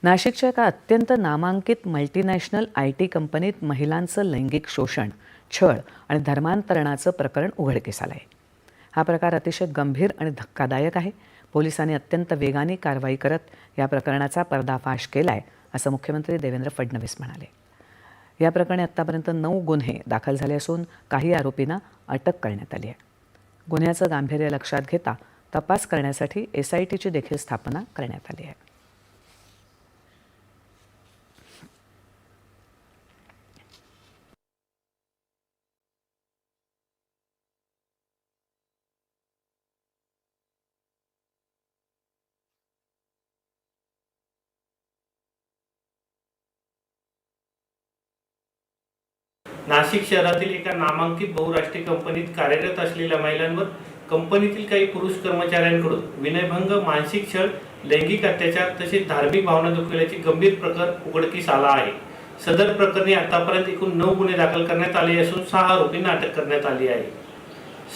नाशिकच्या एका अत्यंत नामांकित मल्टीनॅशनल IT कंपनीत महिलांचं लैंगिक शोषण, छळ आणि धर्मांतरणाचं प्रकरण उघडकीस आलं आहे. हा प्रकार अतिशय गंभीर आणि धक्कादायक आहे. पोलिसांनी अत्यंत वेगाने कारवाई करत या प्रकरणाचा पर्दाफाश केला आहे, असं मुख्यमंत्री देवेंद्र फडणवीस म्हणाले. या प्रकरणी आत्तापर्यंत 9 गुन्हे दाखल झाले असून काही आरोपींना अटक करण्यात आली आहे. गुन्ह्याचं गांभीर्य लक्षात घेता तपास करण्यासाठी SITची देखील स्थापना करण्यात आली आहे. नाशिक शहरातील एका नामांकित बहुराष्ट्रीय कंपनीत कार्यरत असलेल्या महिलांवर कंपनीतील काही पुरुष कर्मचाऱ्यांकडून विनयभंग, मानसिक छळ, लैंगिक अत्याचार तसेच धार्मिक भावना दुखवल्याचे गंभीर प्रकार उघडकीस आला आहे. सदर प्रकरणी आतापर्यंत एकूण 9 गुन्हे दाखल करण्यात आले असून 6 आरोपींना अटक करण्यात आली आहे.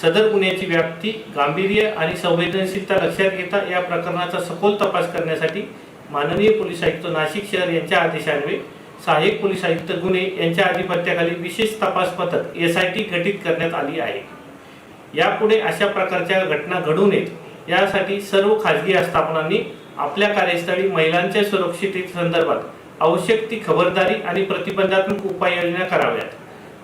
सदर गुन्ह्याची व्याप्ती, गांभीर्य आणि संवेदनशीलता लक्षात घेता या प्रकरणाचा सखोल तपास करण्यासाठी माननीय पोलीस आयुक्त नाशिक शहर यांच्या आदेशान्वये सहाय्यक पोलीस आयुक्त गुन्हे यांच्या अधिपत्याखाली विशेष तपास पथक SIT गठीत करण्यात आली आहे. यापुढे अशा प्रकारच्या घटना घडू नयेत यासाठी सर्व खाजगी आस्थापनांनी आपल्या कार्यस्थळी महिलांच्या सुरक्षिततेसंदर्भात आवश्यक ती खबरदारी आणि प्रतिबंधात्मक उपाययोजना कराव्यात.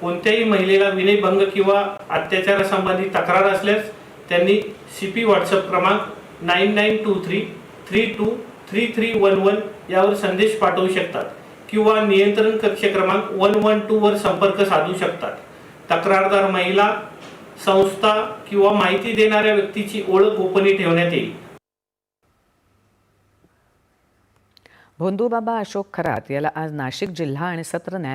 कोणत्याही महिलेला विनयभंग किंवा अत्याचारासंबंधी तक्रार असल्यास त्यांनी CP WhatsApp क्रमांक 9923323311 यावर संदेश पाठवू शकतात किंवा नियंत्रण कक्ष क्रमांक 112 वर संपर्क साधू शकतात. तक्रारदार महिला, संस्था किंवा माहिती देणाऱ्या व्यक्तीची ओळख गोपनीय ठेवण्यात येईल. भोंदूबाबा अशोक खरात याला आज नाशिक जिल्हा आणि सत्र न्यायालय